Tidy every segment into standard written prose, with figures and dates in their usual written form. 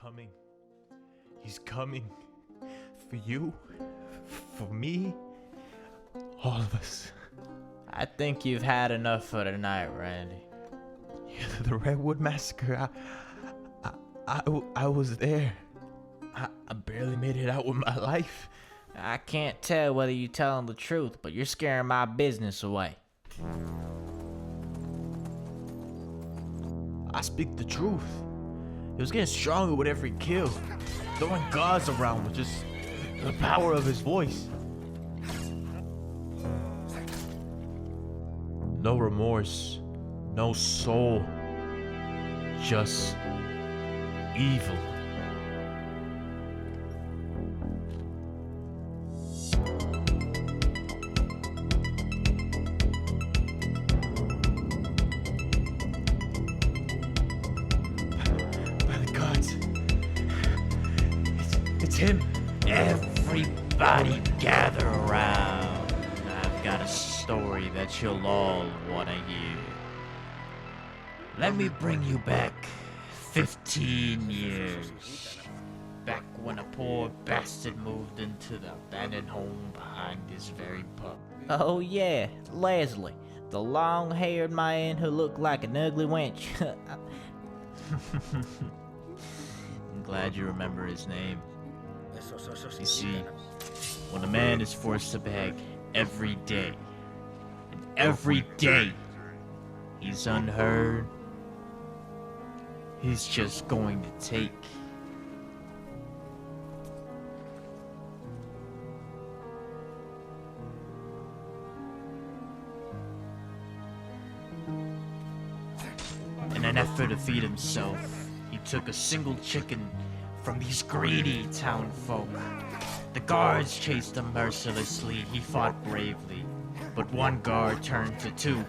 coming. He's coming. For you. For me. All of us. I think you've had enough for tonight, Randy. Yeah, the Redwood Massacre. I was there. I barely made it out with my life. I can't tell whether you're telling the truth, but you're scaring my business away. I speak the truth. He was getting stronger with every kill. Throwing guards around with just the power of his voice. No remorse. No soul. Just evil. It's him. Everybody gather around. I've got a story that you'll all want to hear. Let me bring you back 15 years. Back when a poor bastard moved into the abandoned home behind this very pub. Oh yeah, Leslie. The long-haired man who looked like an ugly wench. I'm glad you remember his name. You see, when a man is forced to beg every day, and every day he's unheard, he's just going to take. In an effort to feed himself, he took a single chicken from these greedy townfolk. The guards chased him mercilessly, he fought bravely, but one guard turned to two,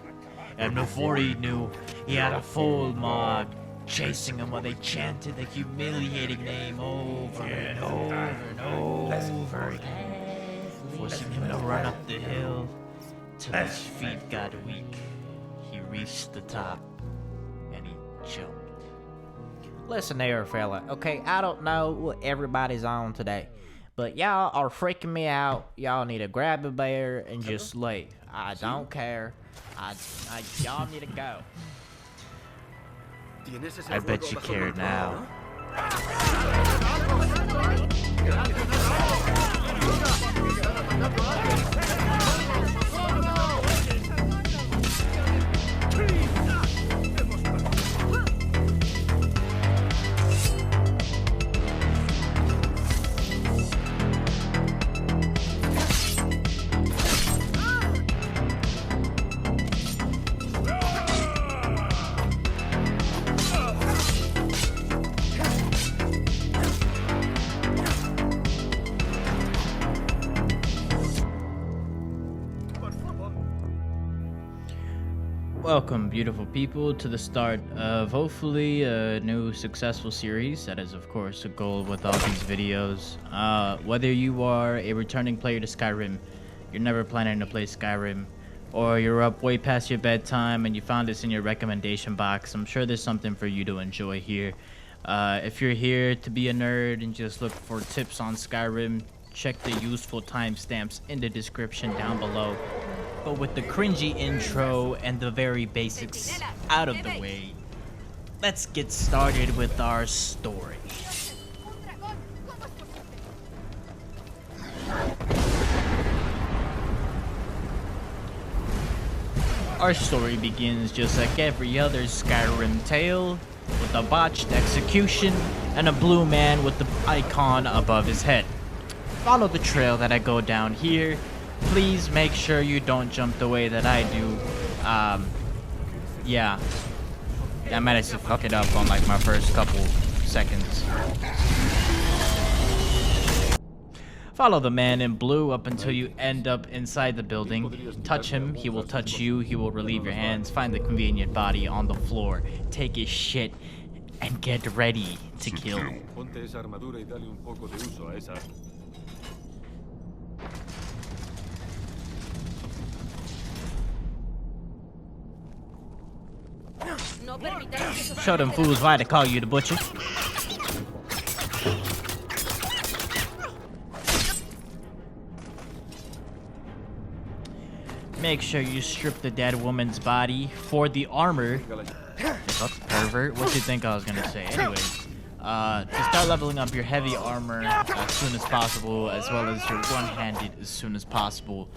and before he knew, he had a full mob chasing him while they chanted the humiliating name over and over and over again, forcing him to run up the hill till his feet got weak. He reached the top, and he choked. Listen here, fella, okay, I don't know what everybody's on today, but y'all are freaking me out. Y'all need to grab a bear and just leave. I don't care. Y'all need to go. I bet you care now. Welcome, beautiful people, to the start of hopefully a new successful series. That is, of course, a goal with all these videos. Whether you are a returning player to Skyrim, you're never planning to play Skyrim, or you're up way past your bedtime and you found this in your recommendation box, I'm sure there's something for you to enjoy here. If you're here to be a nerd and just look for tips on Skyrim, check the useful timestamps in the description down below. But with the cringy intro and the very basics out of the way, let's get started with our story. Our story begins just like every other Skyrim tale, with a botched execution and a blue man with the icon above his head. Follow the trail that I go down here. Please make sure you don't jump the way that I do. Yeah. I managed to fuck it up on like my first couple seconds. Follow the man in blue up until you end up inside the building. Touch him, he will touch you, he will relieve your hands. Find the convenient body on the floor. Take his shit and get ready to kill. Show them fools why they call you the butcher. Make sure you strip the dead woman's body. For the armor, pervert, what do you think I was gonna say? Anyways, to start leveling up your heavy armor as soon as possible, as well as your one-handed as soon as possible.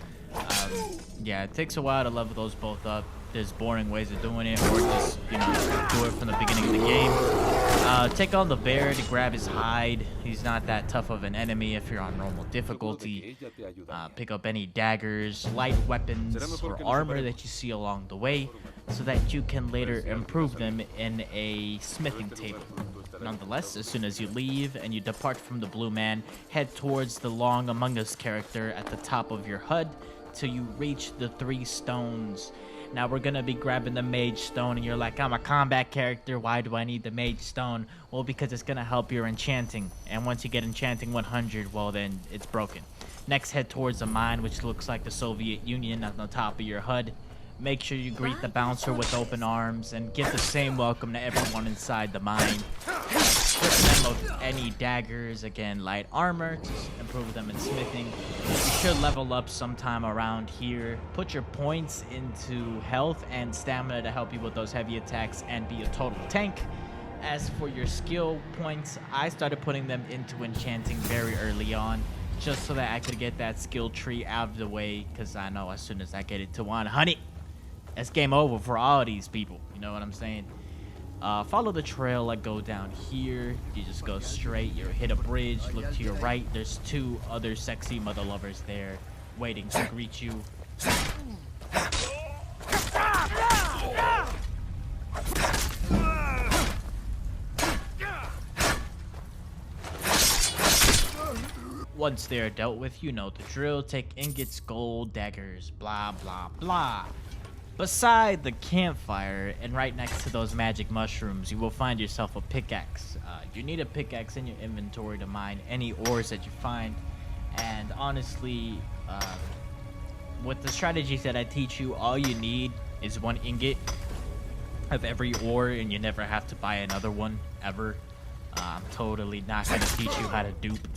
Yeah, it takes a while to level those both up. There's boring ways of doing it, or just, you know, do it from the beginning of the game. Take on the bear to grab his hide. He's not that tough of an enemy if you're on normal difficulty. Pick up any daggers, light weapons, or armor that you see along the way, so that you can later improve them in a smithing table. Nonetheless, as soon as you leave and you depart from the Blue Man, head towards the Long Among Us character at the top of your HUD till you reach the 3 stones. Now we're gonna be grabbing the Mage Stone, and you're like, I'm a combat character, why do I need the Mage Stone? Well, because it's gonna help your enchanting, and once you get enchanting 100, well then it's broken. Next, head towards the mine, which looks like the Soviet Union on the top of your HUD. Make sure you greet the bouncer with open arms and give the same welcome to everyone inside the mine. Strip them of any daggers, again, light armor, to improve them in smithing. You should level up sometime around here. Put your points into health and stamina to help you with those heavy attacks and be a total tank. As for your skill points, I started putting them into enchanting very early on, just so that I could get that skill tree out of the way, because I know as soon as I get it to 100, it's game over for all of these people. You know what I'm saying? Follow the trail. I go down here. You just go straight. You hit a bridge. Look to your right. There's 2 other sexy mother lovers there waiting to greet you. Once they're dealt with, you know the drill. Take ingots, gold, daggers, blah, blah, blah. Beside the campfire and right next to those magic mushrooms, you will find yourself a pickaxe. You need a pickaxe in your inventory to mine any ores that you find. And honestly, with the strategies that I teach you, all you need is 1 ingot of every ore, and you never have to buy another one, ever. I'm totally not going to teach you how to dupe.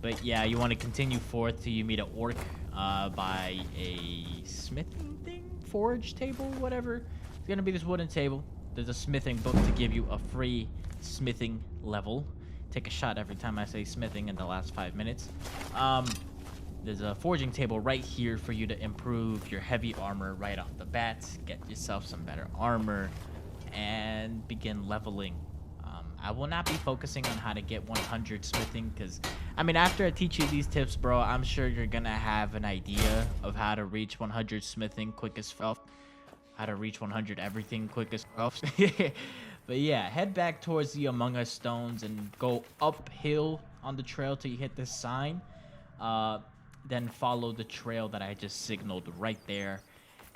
But yeah, you want to continue forth till you meet an orc by a smithing thing? Forge table, whatever. It's gonna be this wooden table. There's a smithing book to give you a free smithing level. Take a shot every time I say smithing in the last 5 minutes. There's a forging table right here for you to improve your heavy armor right off the bat. Get yourself some better armor and begin leveling. I will not be focusing on how to get 100 smithing, because, I mean, after I teach you these tips, bro, I'm sure you're going to have an idea of how to reach 100 smithing quick as fuck. How to reach 100 everything quick as fuck. But yeah, head back towards the Among Us stones and go uphill on the trail till you hit this sign. Then follow the trail that I just signaled right there.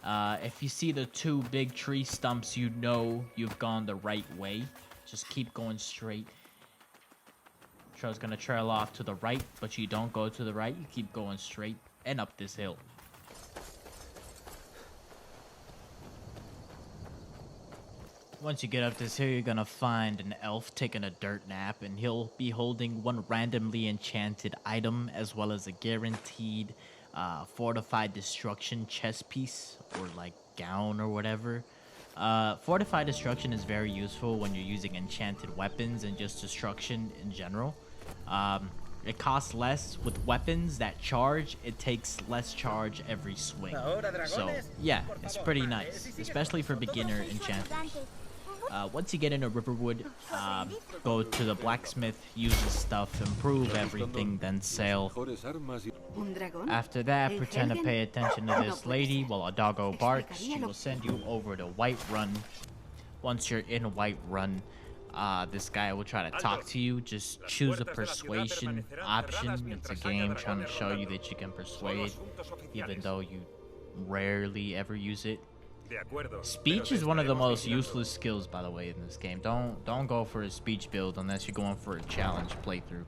If you see the 2 big tree stumps, you know you've gone the right way. Just keep going straight. Trail's gonna trail off to the right, but you don't go to the right. You keep going straight and up this hill. Once you get up this hill, you're gonna find an elf taking a dirt nap, and he'll be holding 1 randomly enchanted item, as well as a guaranteed fortified destruction chest piece, or like gown or whatever. Fortified destruction is very useful when you're using enchanted weapons and just destruction in general. It costs less with weapons that charge. It takes less charge every swing. So yeah, it's pretty nice, especially for beginner enchanters. Once you get into Riverwood, go to the blacksmith, use the stuff, improve everything, then sell. After that, pretend to pay attention to this lady while a doggo barks. She will send you over to Whiterun. Once you're in Whiterun, this guy will try to talk to you. Just choose a persuasion option. It's a game trying to show you that you can persuade, even though you rarely ever use it. Speech is one of the most useless skills, by the way, in this game. Don't go for a speech build unless you're going for a challenge playthrough.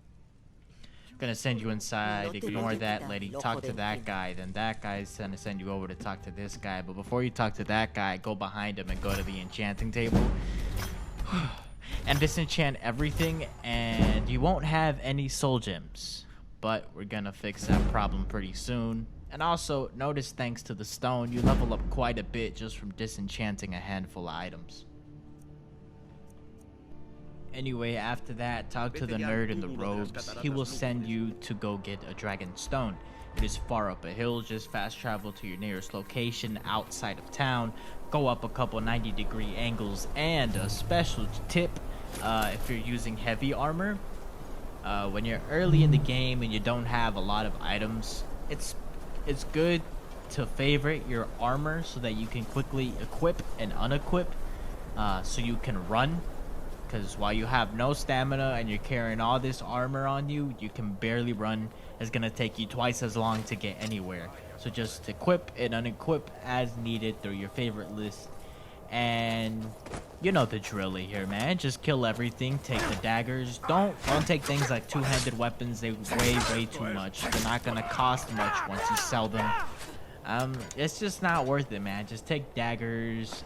Gonna send you inside, ignore that lady, talk to that guy, then that guy's gonna send you over to talk to this guy. But before you talk to that guy, go behind him and go to the enchanting table. And disenchant everything, and you won't have any soul gems. But we're gonna fix that problem pretty soon. And also, notice thanks to the stone, you level up quite a bit just from disenchanting a handful of items. Anyway, after that, talk to the nerd in the robes. He will send you to go get a dragon stone. It is far up a hill. Just fast travel to your nearest location outside of town. Go up a couple 90-degree angles. And a special tip, if you're using heavy armor, when you're early in the game and you don't have a lot of items, it's good to favorite your armor so that you can quickly equip and unequip, so you can run. Because while you have no stamina and you're carrying all this armor on you, you can barely run. It's going to take you twice as long to get anywhere. So just equip and unequip as needed through your favorite list. And you know the drill here, man. Just kill everything. Take the daggers. Don't take things like two-handed weapons. They weigh way too much. They're not going to cost much once you sell them. It's just not worth it, man. Just take daggers,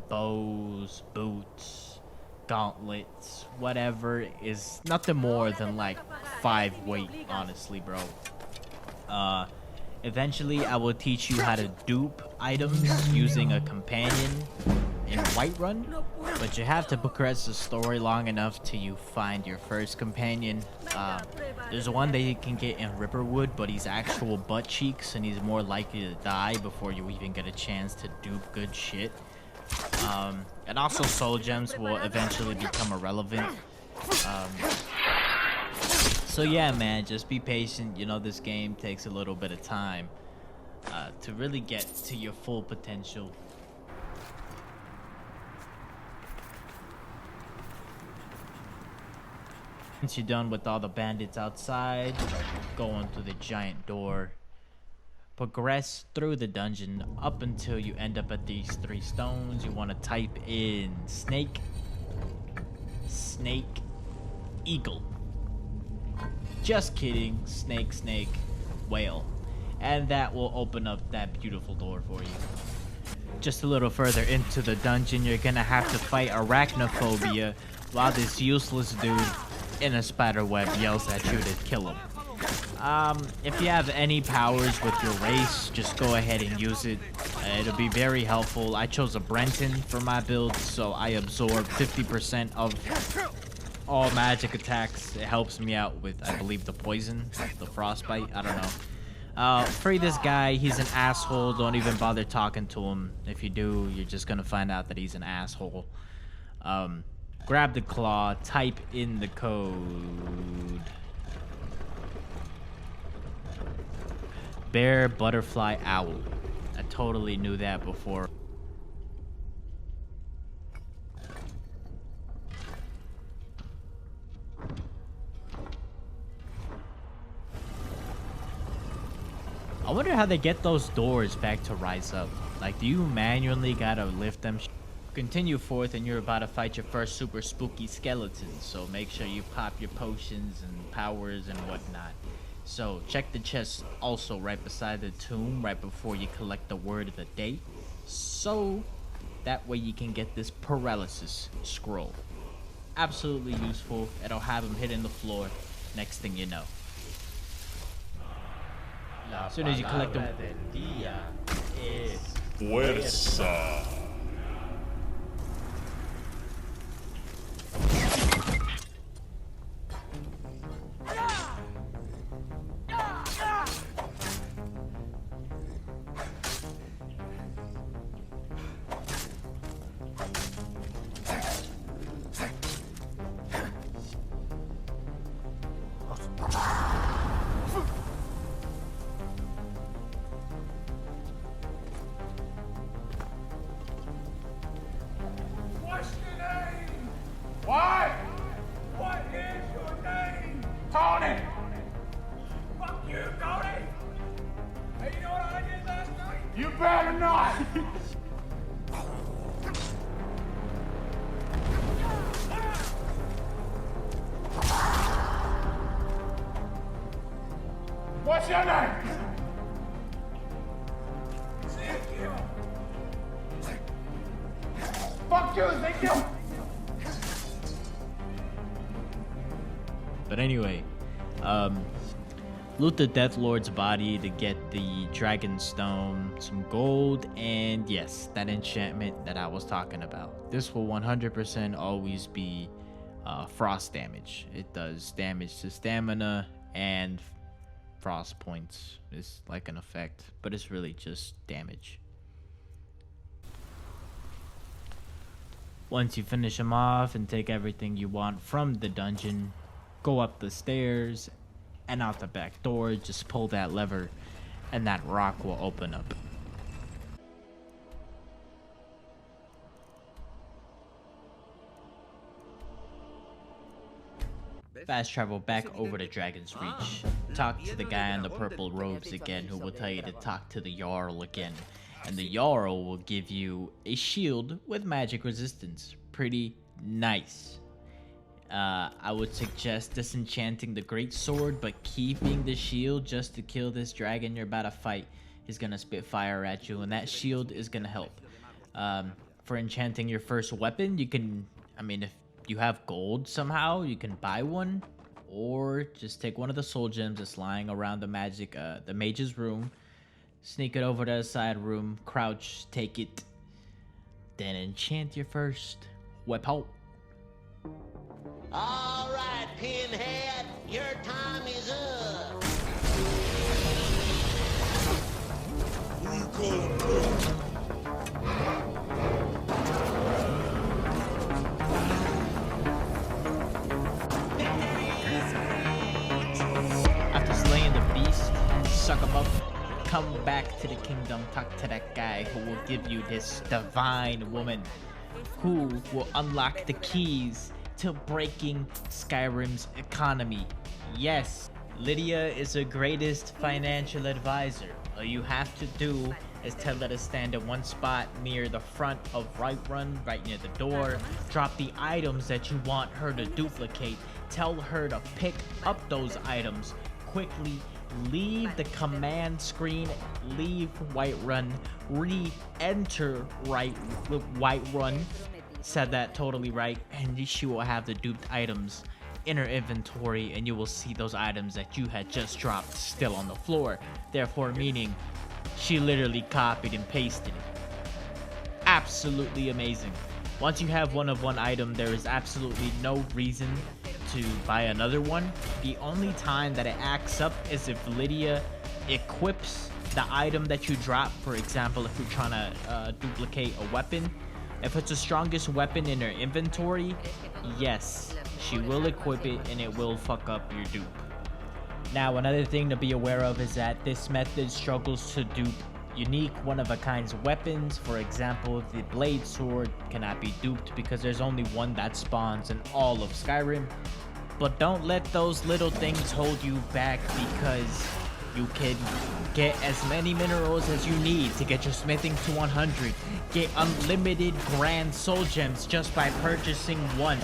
bows, boots, gauntlets, whatever. Is nothing more than like 5 weight, honestly, bro. Eventually I will teach you how to dupe items using a companion in Whiterun, but you have to progress the story long enough till you find your first companion. There's one that you can get in Riverwood, but he's actual butt cheeks and he's more likely to die before you even get a chance to dupe good shit. And also soul gems will eventually become irrelevant. So yeah, man, just be patient. You know, this game takes a little bit of time to really get to your full potential. Once you're done with all the bandits outside, go into the giant door. Progress through the dungeon up until you end up at these 3 stones. You want to type in snake, snake, eagle. Just kidding. Snake, snake, whale. And that will open up that beautiful door for you. Just a little further into the dungeon, you're gonna have to fight arachnophobia while this useless dude in a spider web yells at you to kill him. If you have any powers with your race, just go ahead and use it. It'll be very helpful. I chose a Brenton for my build, so I absorb 50% of all magic attacks. It helps me out with, I believe, the poison, the frostbite. I don't know. Free this guy. He's an asshole. Don't even bother talking to him. If you do, you're just gonna find out that he's an asshole. Grab the claw. Type in the code. Bear, butterfly, owl. I totally knew that before. I wonder how they get those doors back to rise up. Like, do you manually gotta lift them? Continue forth and you're about to fight your first super spooky skeleton. So make sure you pop your potions and powers and whatnot. So check the chest also right beside the tomb right before you collect the word of the day. So that way you can get this paralysis scroll. Absolutely useful. It'll have him hitting the floor next thing you know. As soon as you collect them. Fuerza. What? What is your name? Tony! Fuck you, Tony! Hey, you know what I did last night? You better not! What's your name? Ezekiel! Fuck you, Ezekiel! But anyway, Loot the Death Lord's body to get the Dragon Stone, some gold, and yes, that enchantment that I was talking about. This will 100% always be frost damage. It does damage to stamina and frost points is like an effect, but it's really just damage. Once you finish them off and take everything you want from the dungeon, go up the stairs and out the back door. Just pull that lever and that rock will open up. Fast travel back over to Dragon's Reach. Talk to the guy in the purple robes again, who will tell you to talk to the Jarl again. And the Jarl will give you a shield with magic resistance. Pretty nice. I would suggest disenchanting the great sword, but keeping the shield just to kill this dragon you're about to fight. He's gonna spit fire at you, and that shield is gonna help. For enchanting your first weapon, you can, if you have gold somehow, you can buy one, or just take one of the soul gems that's lying around the mage's room. Sneak it over to the side room, crouch, take it, then enchant your first weapon. All right, Pinhead, your time is up. Who you calling, bro? After slaying the beast, suck him up. Come back to the kingdom, talk to that guy who will give you this divine woman who will unlock the keys to breaking Skyrim's economy. Yes, Lydia is the greatest financial advisor. All you have to do is tell her to stand in one spot near the front of Whiterun, right near the door. Drop the items that you want her to duplicate. Tell her to pick up those items quickly. Leave the command screen, leave Whiterun, re-enter Whiterun. Said that totally right, and she will have the duped items in her inventory, and you will see those items that you had just dropped still on the floor. Therefore, meaning she literally copied and pasted it. Absolutely amazing. Once you have one of one item, there is absolutely no reason to buy another one. The only time that it acts up is if Lydia equips the item that you drop. For example, if you're trying to duplicate a weapon, if it's the strongest weapon in her inventory, yes, she will equip it and it will fuck up your dupe. Now, another thing to be aware of is that this method struggles to dupe unique one-of-a-kind weapons. For example, the blade sword cannot be duped because there's only one that spawns in all of Skyrim. But don't let those little things hold you back, because you can get as many minerals as you need to get your smithing to 100. Get unlimited grand soul gems just by purchasing one.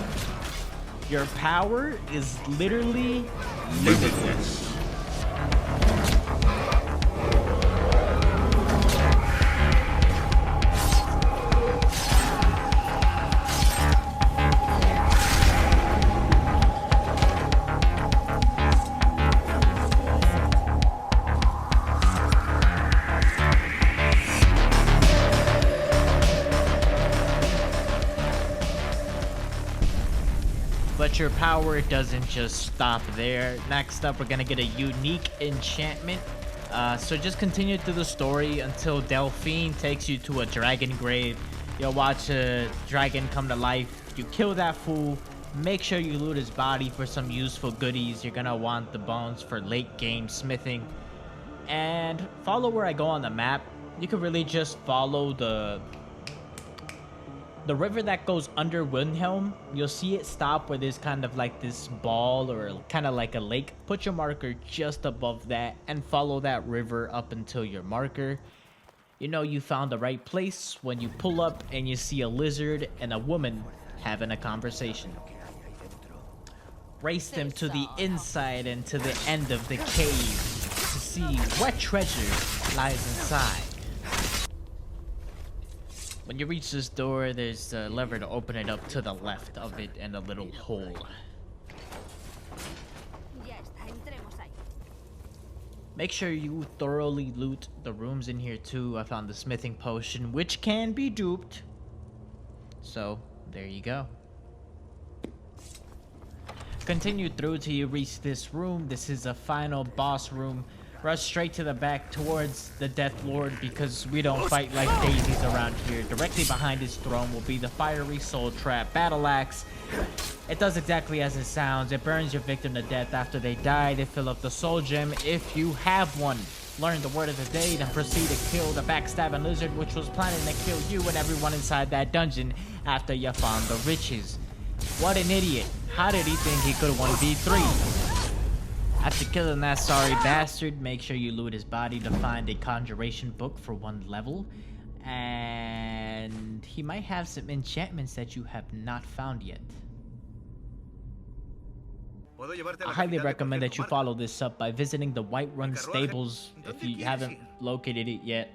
Your power is literally limitless. But your power doesn't just stop there. Next up, we're gonna get a unique enchantment. So just continue through the story until Delphine takes you to a dragon grave. You'll watch a dragon come to life. You kill that fool. Make sure you loot his body for some useful goodies. You're gonna want the bones for late game smithing. And follow where I go on the map. You can really just follow the river that goes under Windhelm. You'll see it stop where there's kind of like this ball or kind of like a lake. Put your marker just above that and follow that river up until your marker. You know you found the right place when you pull up and you see a lizard and a woman having a conversation. Race them to the inside and to the end of the cave to see what treasure lies inside. When you reach this door, there's a lever to open it up to the left of it and a little hole. Make sure you thoroughly loot the rooms in here too. I found the smithing potion, which can be duped. So, there you go. Continue through till you reach this room. This is a final boss room. Rush straight to the back towards the Death Lord because we don't fight like daisies around here. Directly behind his throne will be the fiery soul trap battle axe. It does exactly as it sounds. It burns your victim to death after they die. They fill up the soul gem if you have one. Learn the word of the day, then proceed to kill the backstabbing lizard, which was planning to kill you and everyone inside that dungeon after you found the riches. What an idiot. How did he think he could have won V3? After killing that sorry bastard, make sure you loot his body to find a conjuration book for 1 level. And he might have some enchantments that you have not found yet. I highly recommend that you follow this up by visiting the Whiterun stables if you haven't located it yet.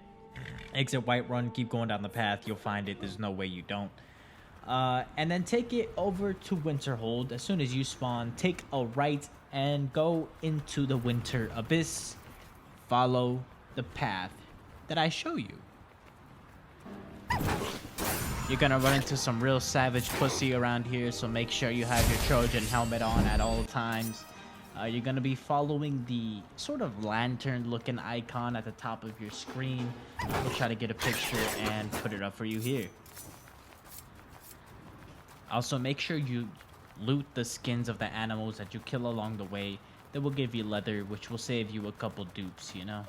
Exit Whiterun, keep going down the path, you'll find it, there's no way you don't. And then take it over to Winterhold. As soon as you spawn, take a right and go into the Winter Abyss. Follow the path that I show you. You're gonna run into some real savage pussy around here, so make sure you have your Trojan helmet on at all times. You're gonna be following the sort of lantern looking icon at the top of your screen. We'll try to get a picture and put it up for you here. Also, make sure you loot the skins of the animals that you kill along the way. They will give you leather, which will save you a couple dupes, you know?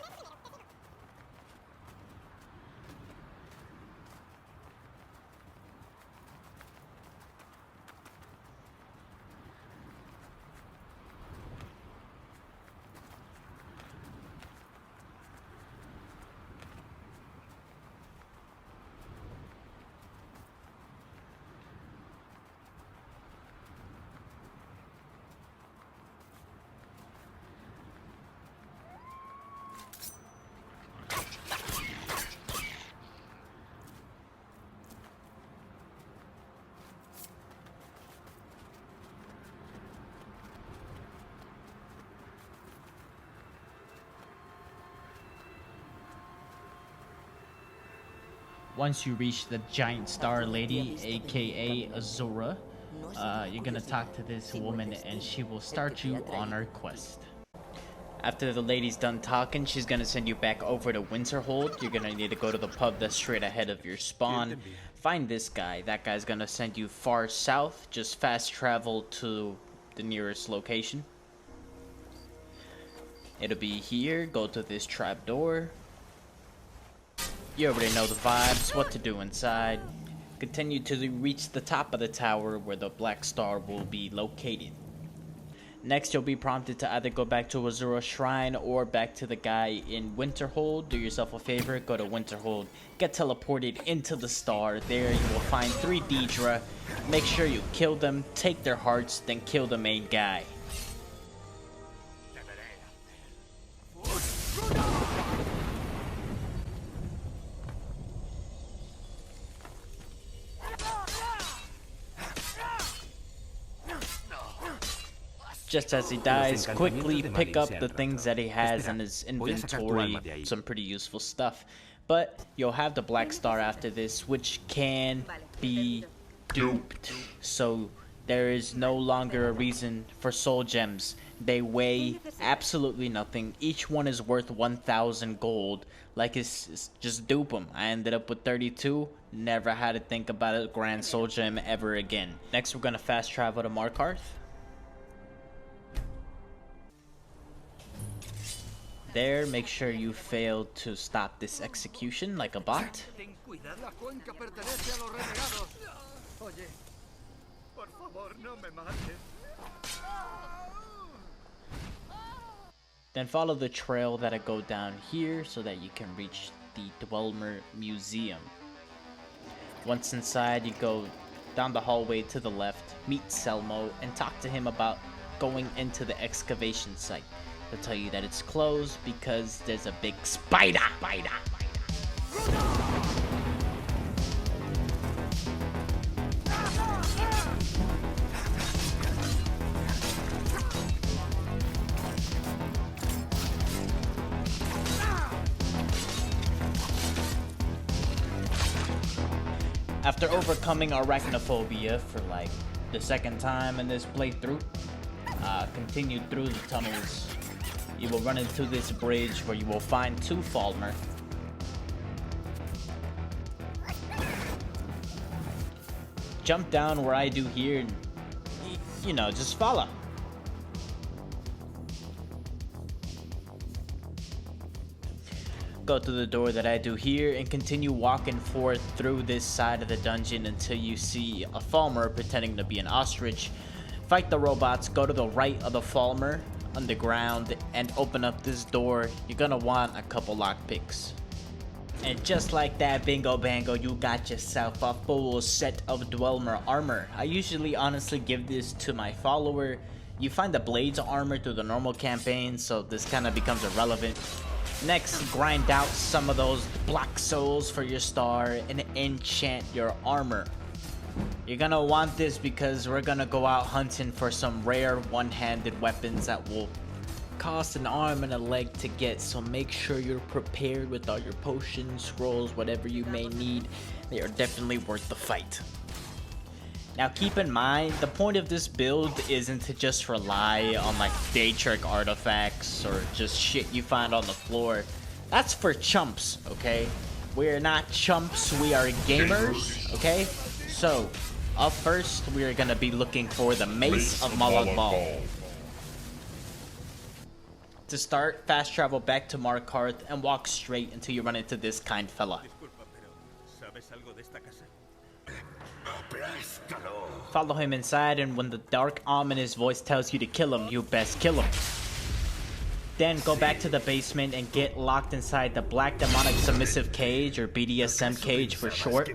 Once you reach the giant star lady, aka Azura, you're gonna talk to this woman and she will start you on her quest. After the lady's done talking, she's gonna send you back over to Winterhold. You're gonna need to go to the pub that's straight ahead of your spawn. Find this guy. That guy's gonna send you far south. Just fast travel to the nearest location. It'll be here. Go to this trap door. You already know the vibes, what to do inside. Continue to reach the top of the tower where the black star will be located. Next, you'll be prompted to either go back to Azura's shrine or back to the guy in Winterhold. Do yourself a favor, go to Winterhold, get teleported into the star. There you will find 3 Daedra. Make sure you kill them, take their hearts, then kill the main guy. Just as he dies, quickly pick up the things that he has in his inventory, some pretty useful stuff. But you'll have the black star after this, which can be duped. So there is no longer a reason for soul gems. They weigh absolutely nothing. Each one is worth 1,000 gold. Like, it's just dupe them. I ended up with 32. Never had to think about a grand soul gem ever again. Next, we're gonna fast travel to Markarth. There, make sure you fail to stop this execution like a bot. Then follow the trail that'll go down here so that you can reach the Dwelmer Museum. Once inside, you go down the hallway to the left, meet Selmo, and talk to him about going into the excavation site. They'll tell you that it's closed because there's a big spider. After overcoming arachnophobia for like the second time in this playthrough, continue through the tunnels. You will run into this bridge where you will find 2 Falmer. Jump down where I do here and, you know, just follow. Go to the door that I do here and continue walking forth through this side of the dungeon until you see a Falmer pretending to be an ostrich. Fight the robots, go to the right of the Falmer underground and open up this door. You're gonna want a couple lockpicks. And just like that, bingo bango, you got yourself a full set of Dwelmer armor. I usually honestly give this to my follower. You find the Blades armor through the normal campaign, so this kind of becomes irrelevant. Next, grind out some of those black souls for your star and enchant your armor. You're gonna want this because we're gonna go out hunting for some rare one-handed weapons that will cost an arm and a leg to get, so make sure you're prepared with all your potions, scrolls, whatever you may need. They are definitely worth the fight. Now keep in mind, the point of this build isn't to just rely on like day trick artifacts or just shit you find on the floor. That's for chumps, okay? We're not chumps, we are gamers, okay? So, up first, we are gonna be looking for the Mace of MolagBal. To start, fast travel back to Markarth and walk straight until you run into this kind fella. Follow him inside, and when the dark, ominous voice tells you to kill him, you best kill him. Then go back to the basement and get locked inside the Black Demonic Submissive Cage, or BDSM cage for short.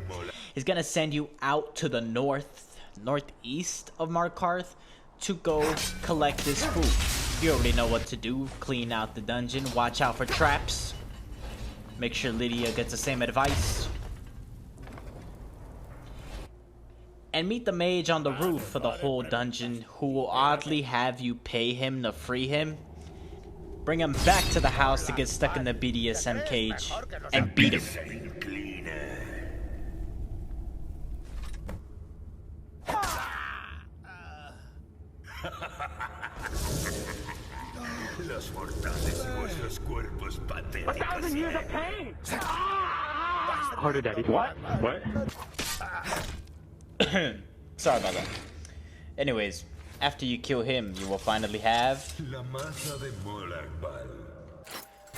He's gonna send you out to the northeast of Markarth to go collect this food. You already know what to do. Clean out the dungeon, watch out for traps. Make sure Lydia gets the same advice. And meet the mage on the roof for the whole dungeon, who will oddly have you pay him to free him. Bring him back to the house to get stuck in the BDSM cage and beat him. Los mortales y vuestros cuerpos patéticos. 1,000 years of pain! Harder, Daddy. What? Sorry about that. Anyways, after you kill him, you will finally have La masa de MolagBal.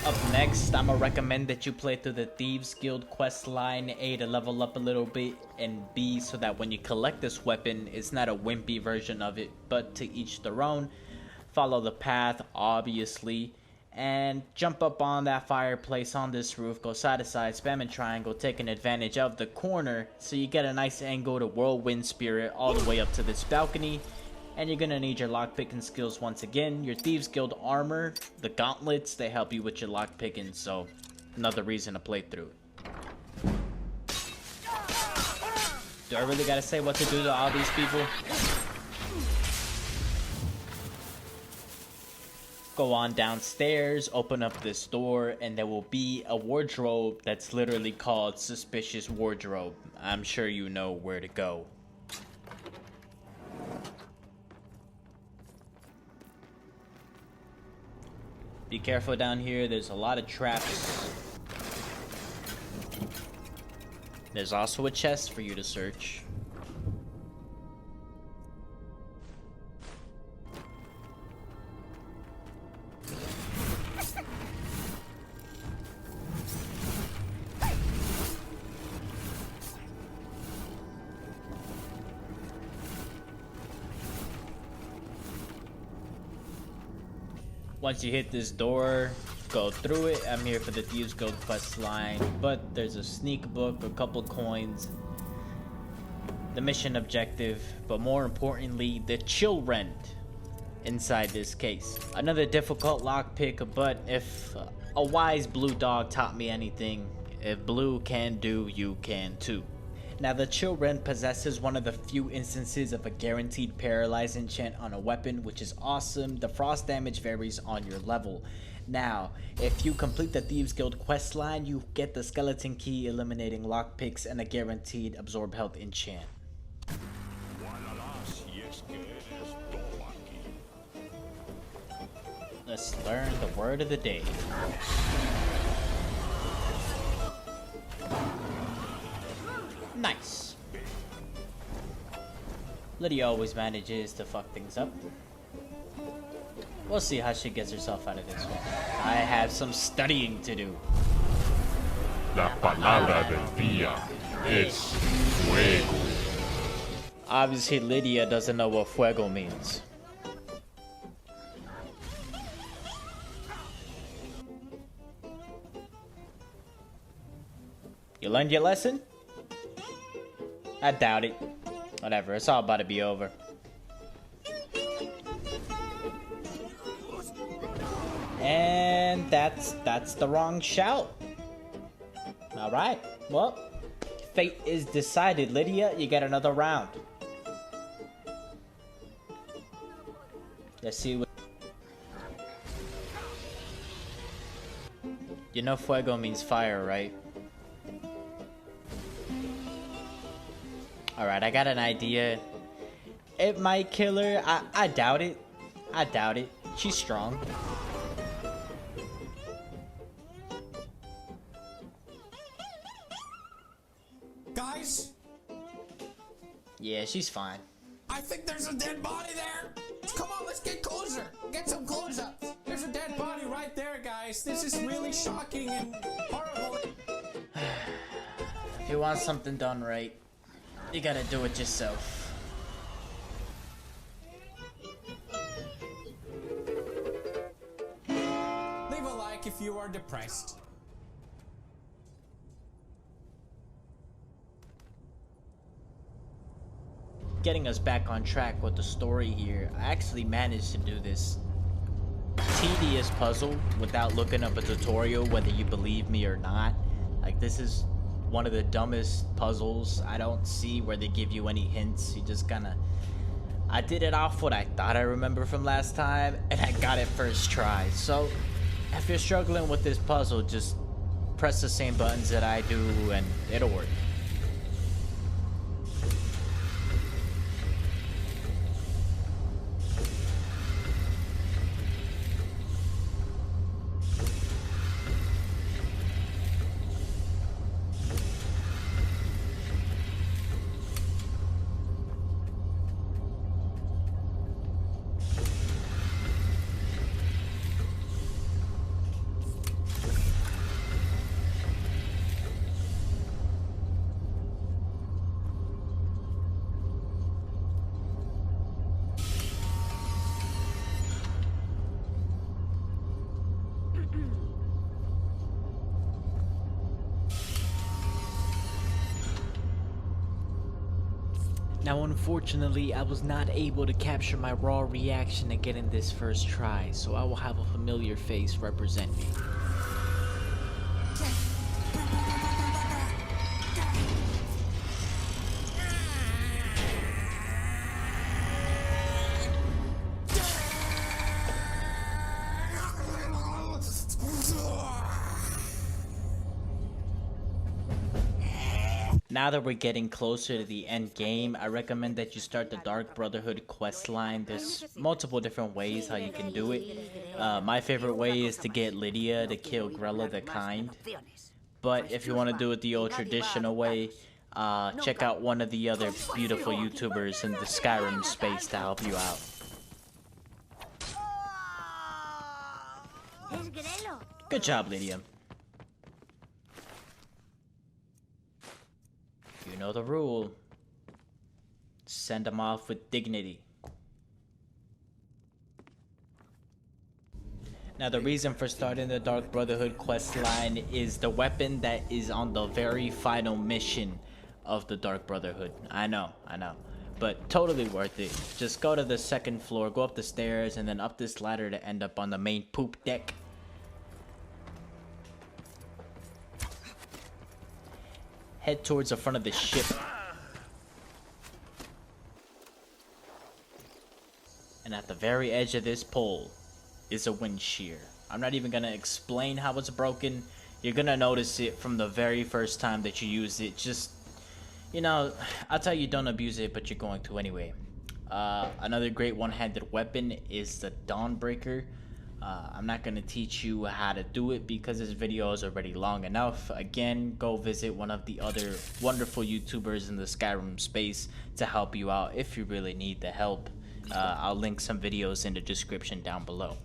Up next, I'ma recommend that you play through the Thieves Guild quest line, A, to level up a little bit, and B, so that when you collect this weapon, it's not a wimpy version of it, but to each their own. Follow the path, obviously, and jump up on that fireplace on this roof, go side to side, spamming triangle, taking advantage of the corner, so you get a nice angle to whirlwind spirit all the way up to this balcony. And you're gonna need your lockpicking skills once again. Your Thieves Guild armor, the gauntlets, they help you with your lockpicking, so another reason to play through. Do I really gotta say what to do to all these people? Go on downstairs, open up this door, and there will be a wardrobe that's literally called Suspicious Wardrobe. I'm sure you know where to go. Be careful down here, there's a lot of traps. There's also a chest for you to search. Once you hit this door, go through it. I'm here for the Thieves Guild quest line, but there's a sneak book, a couple coins, the mission objective, but more importantly, the Chillrend inside this case. Another difficult lockpick, but if a wise blue dog taught me anything, if blue can do, you can too. Now, the Chillrend possesses one of the few instances of a guaranteed paralyze enchant on a weapon, which is awesome. The frost damage varies on your level. Now, if you complete the Thieves Guild quest line, you get the skeleton key, eliminating lockpicks, and a guaranteed absorb health enchant. Let's learn the word of the day. Nice. Lydia always manages to fuck things up. We'll see how she gets herself out of this one. I have some studying to do. La palabra del día es fuego. Obviously, Lydia doesn't know what fuego means. You learned your lesson? I doubt it. Whatever, it's all about to be over. And that's the wrong shout. Alright, well, fate is decided, Lydia. You get another round. Let's see what... You know fuego means fire, right? Alright, I got an idea. It might kill her. I doubt it. I doubt it. She's strong. Guys? Yeah, she's fine. I think there's a dead body there. Come on, let's get closer. Get some close-ups. There's a dead body right there, guys. This is really shocking and horrible. If you want something done right, you gotta do it yourself. Leave a like if you are depressed. Getting us back on track with the story here, I actually managed to do this tedious puzzle without looking up a tutorial, whether you believe me or not. Like, this is one of the dumbest puzzles. I don't see where they give you any hints. You just kinda... I did it off what I thought I remember from last time, and I got it first try. So, if you're struggling with this puzzle, just press the same buttons that I do, and it'll work. Now, unfortunately, I was not able to capture my raw reaction to getting this first try, so I will have a familiar face represent me. Now that we're getting closer to the end game, I recommend that you start the Dark Brotherhood quest line. There's multiple different ways how you can do it. My favorite way is to get Lydia to kill Grella the Kind. But if you want to do it the old traditional way, check out one of the other beautiful YouTubers in the Skyrim space to help you out. Good job, Lydia. You know the rule. Send them off with dignity. Now, the reason for starting the Dark Brotherhood quest line is the weapon that is on the very final mission of the Dark Brotherhood. I know. But totally worth it. Just go to the second floor, go up the stairs, and then up this ladder to end up on the main poop deck. Head towards the front of the ship. And at the very edge of this pole is a WindShear. I'm not even gonna explain how it's broken. You're gonna notice it from the very first time that you use it. Just, you know, I'll tell you don't abuse it, but you're going to anyway. Another great one-handed weapon is the Dawnbreaker. I'm not going to teach you how to do it because this video is already long enough. Again, go visit one of the other wonderful YouTubers in the Skyrim space to help you out if you really need the help. I'll link some videos in the description down below.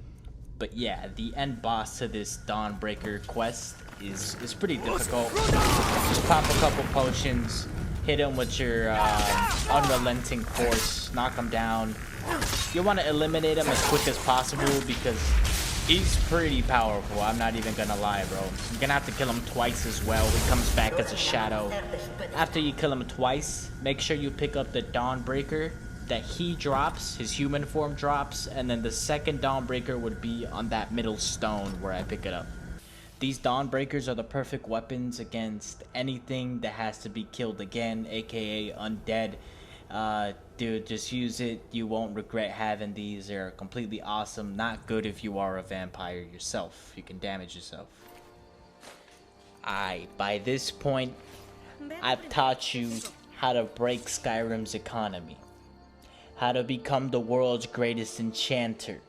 But yeah, the end boss to this Dawnbreaker quest is pretty difficult. Just pop a couple potions, hit him with your unrelenting force, knock him down. You want to eliminate him as quick as possible because he's pretty powerful. I'm not even gonna lie, bro. You're gonna have to kill him twice as well. He comes back as a shadow. After you kill him twice, make sure you pick up the Dawnbreaker that he drops, his human form drops, and then the second Dawnbreaker would be on that middle stone where I pick it up. These Dawnbreakers are the perfect weapons against anything that has to be killed again, aka undead. Dude, just use it. You won't regret having these. They're completely awesome. Not good if you are a vampire yourself. You can damage yourself. By this point, I've taught you how to break Skyrim's economy. How to become the world's greatest enchanter.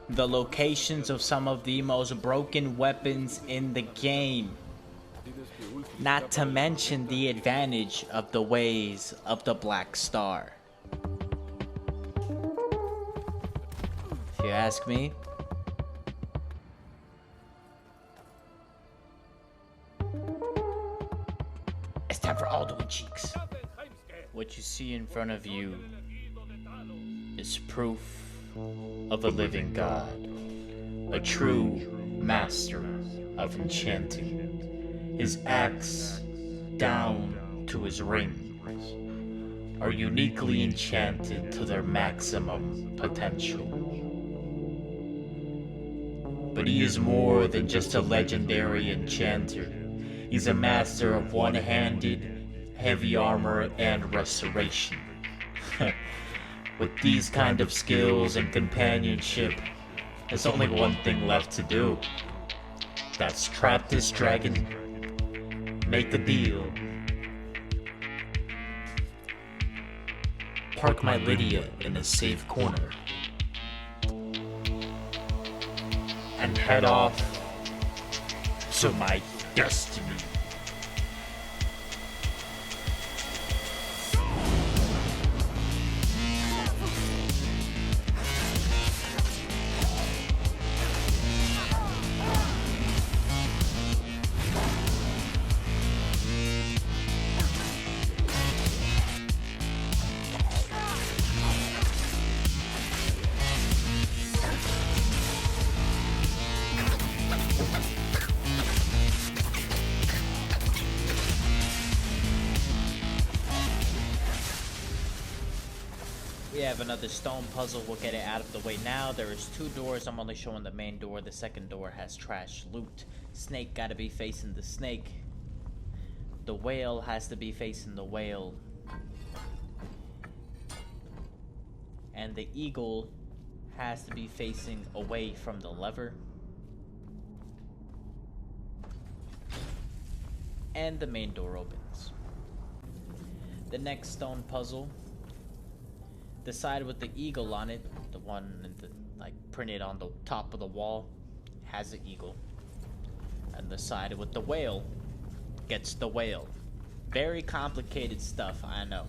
The locations of some of the most broken weapons in the game. Not to mention the advantage of the ways of the Black Star. If you ask me. It's time for AUDIN cheeks. What you see in front of you is proof of a living god. A true master of enchanting. His axe, down to his rings, are uniquely enchanted to their maximum potential. But he is more than just a legendary enchanter. He's a master of one-handed, heavy armor, and restoration. With these kind of skills and companionship, there's only one thing left to do. That's trap this dragon, make a deal, park my Lydia in a safe corner, and head off to my destiny. We have another stone puzzle. We'll get it out of the way now. There is 2 doors. I'm only showing the main door. The second door has trash loot. Snake gotta be facing the snake. The whale has to be facing the whale. And the eagle has to be facing away from the lever. And the main door opens. The next stone puzzle, the side with the eagle on it, the one in the, like, printed on the top of the wall, has an eagle. And the side with the whale gets the whale. Very complicated stuff, I know.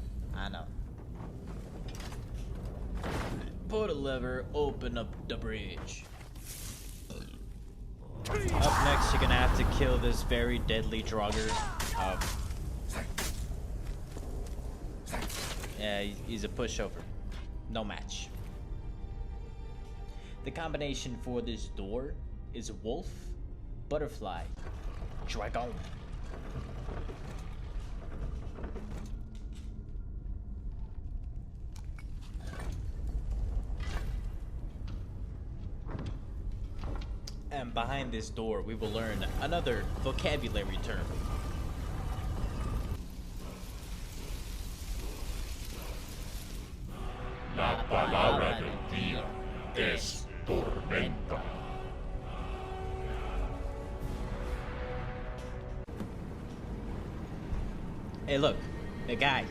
Pull the lever, open up the bridge. Up next, you're gonna have to kill this very deadly Draugr. Yeah, he's a pushover. No match. The combination for this door is wolf, butterfly, dragon. And behind this door, we will learn another vocabulary term. La palabra del día es tormenta. Hey, look, the guy.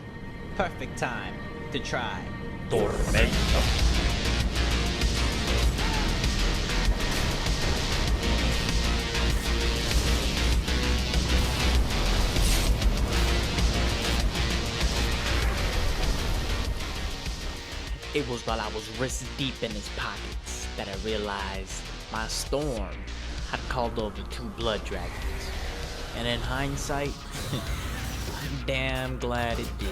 Perfect time to try. Tormenta. It was while I was wrist deep in his pockets that I realized my storm had called over 2 blood dragons. And in hindsight, I'm damn glad it did.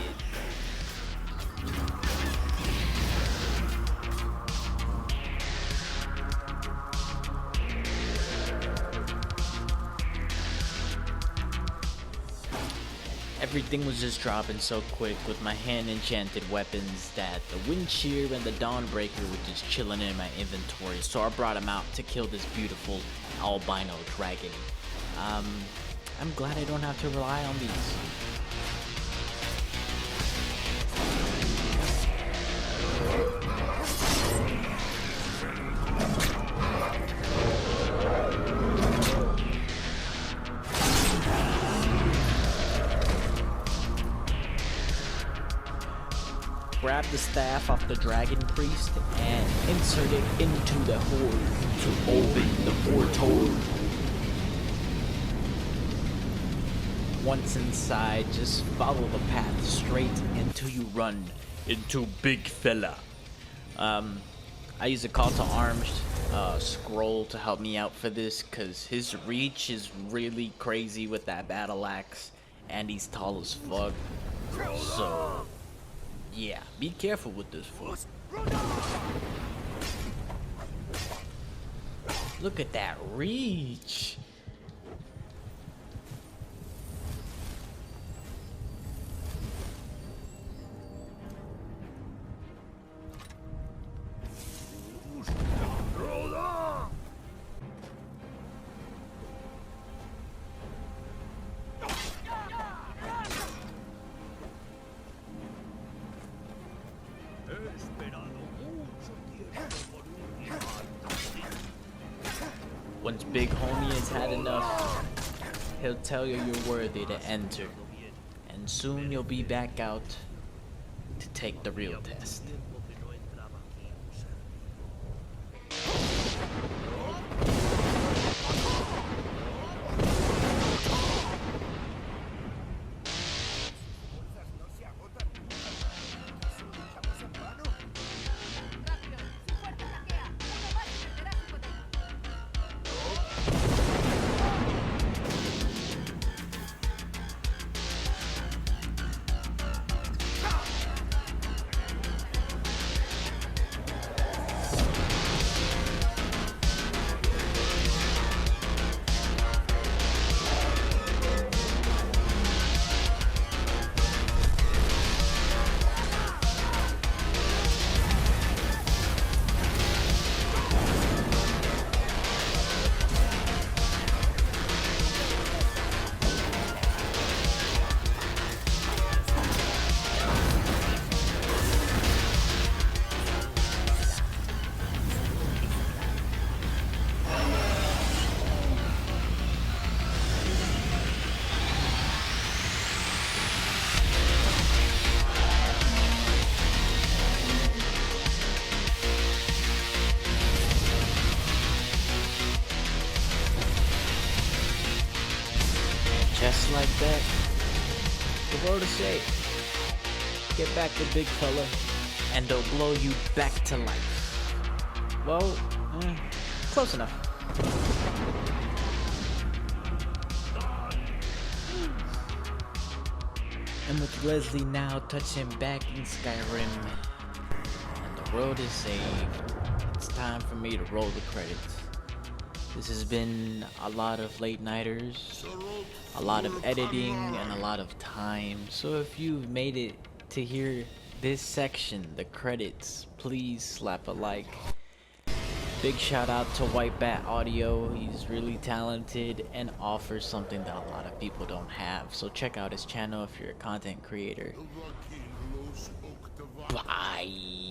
Everything was just dropping so quick with my hand enchanted weapons that the WindShear and the Dawnbreaker were just chilling in my inventory, so I brought them out to kill this beautiful albino dragon. I'm glad I don't have to rely on these. Grab the staff off the dragon priest and insert it into the horde to open the portal. Once inside, just follow the path straight until you run into Big Fella. I use a call to arms scroll to help me out for this, cause his reach is really crazy with that battle axe, and he's tall as fuck. So yeah, be careful with this fool. Look at that reach. Once Big Homie has had enough, he'll tell you you're worthy to enter, and soon you'll be back out to take the real test. Just like that, the world is safe. Get back to Big Fella, and they'll blow you back to life. Well, close enough. And with Leslie now touching back in Skyrim, and the world is saved, it's time for me to roll the credits. This has been a lot of late nighters, a lot of editing, and a lot of time. So if you've made it to hear this section, the credits, please slap a like. Big shout out to White Bat Audio. He's really talented and offers something that a lot of people don't have. So check out his channel if you're a content creator. Bye.